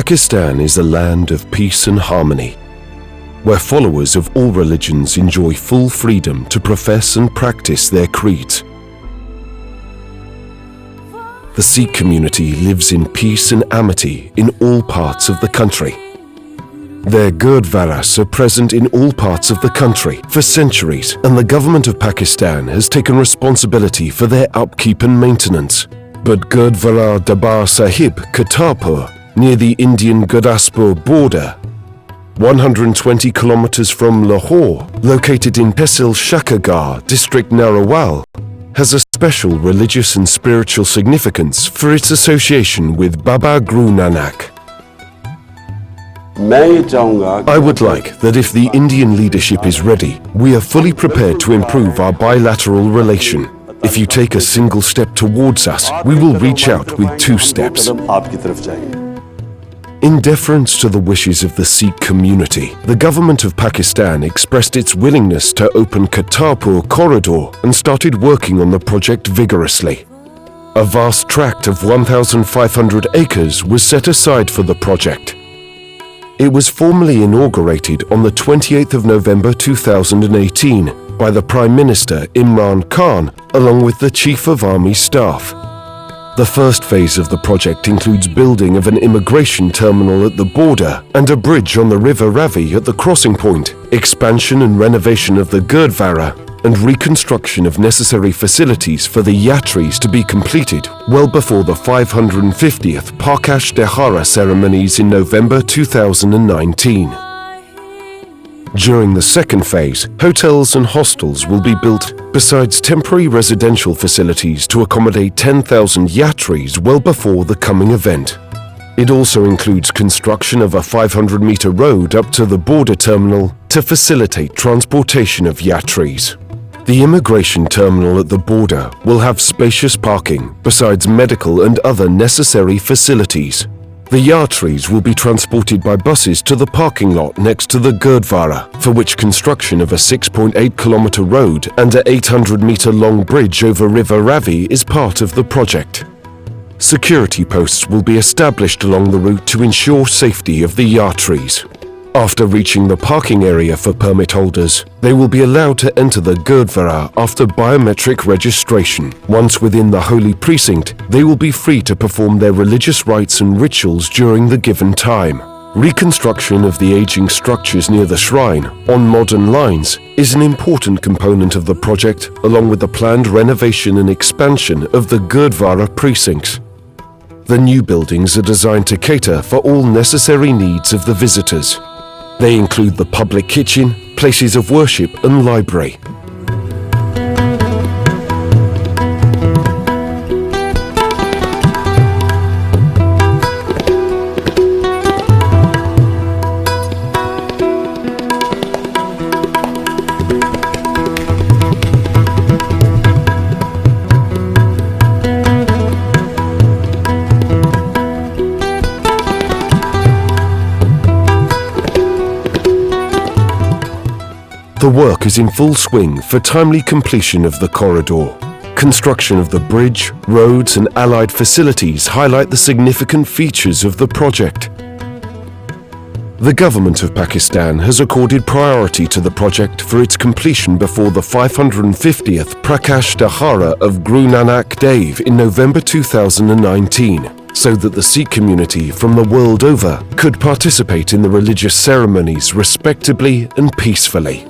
Pakistan is a land of peace and harmony, where followers of all religions enjoy full freedom to profess and practice their creeds. The Sikh community lives in peace and amity in all parts of the country. Their Gurdwaras are present in all parts of the country for centuries, and the government of Pakistan has taken responsibility for their upkeep and maintenance. But Gurdwara Darbar Sahib, Kartarpur, near the Indian Gurdaspur border, 120 kilometers from Lahore, located in Tehsil Shakagar, district Narawal, has a special religious and spiritual significance for its association with Baba Guru Nanak. I would like that if the Indian leadership is ready, we are fully prepared to improve our bilateral relation. If you take a single step towards us, we will reach out with 2 steps. In deference to the wishes of the Sikh community, the government of Pakistan expressed its willingness to open Kartarpur Corridor and started working on the project vigorously. A vast tract of 1,500 acres was set aside for the project. It was formally inaugurated on the 28th of November 2018 by the Prime Minister Imran Khan along with the Chief of Army Staff. The first phase of the project includes building of an immigration terminal at the border and a bridge on the River Ravi at the crossing point, expansion and renovation of the Gurdwara, and reconstruction of necessary facilities for the Yatris to be completed well before the 550th Prakash Dahara ceremonies in November 2019. During the second phase, hotels and hostels will be built, besides temporary residential facilities to accommodate 10,000 Yatris well before the coming event. It also includes construction of a 500-meter road up to the border terminal to facilitate transportation of Yatris. The immigration terminal at the border will have spacious parking, besides medical and other necessary facilities. The Yatris will be transported by buses to the parking lot next to the Gurdwara, for which construction of a 6.8-kilometer road and an 800-meter-long bridge over River Ravi is part of the project. Security posts will be established along the route to ensure safety of the Yatris. After reaching the parking area for permit holders, they will be allowed to enter the Gurdwara after biometric registration. Once within the holy precinct, they will be free to perform their religious rites and rituals during the given time. Reconstruction of the aging structures near the shrine, on modern lines, is an important component of the project, along with the planned renovation and expansion of the Gurdwara precincts. The new buildings are designed to cater for all necessary needs of the visitors. They include the public kitchen, places of worship and library. The work is in full swing for timely completion of the corridor. Construction of the bridge, roads and allied facilities highlight the significant features of the project. The government of Pakistan has accorded priority to the project for its completion before the 550th Prakash Dahara of Guru Nanak Dev in November 2019, so that the Sikh community from the world over could participate in the religious ceremonies respectably and peacefully.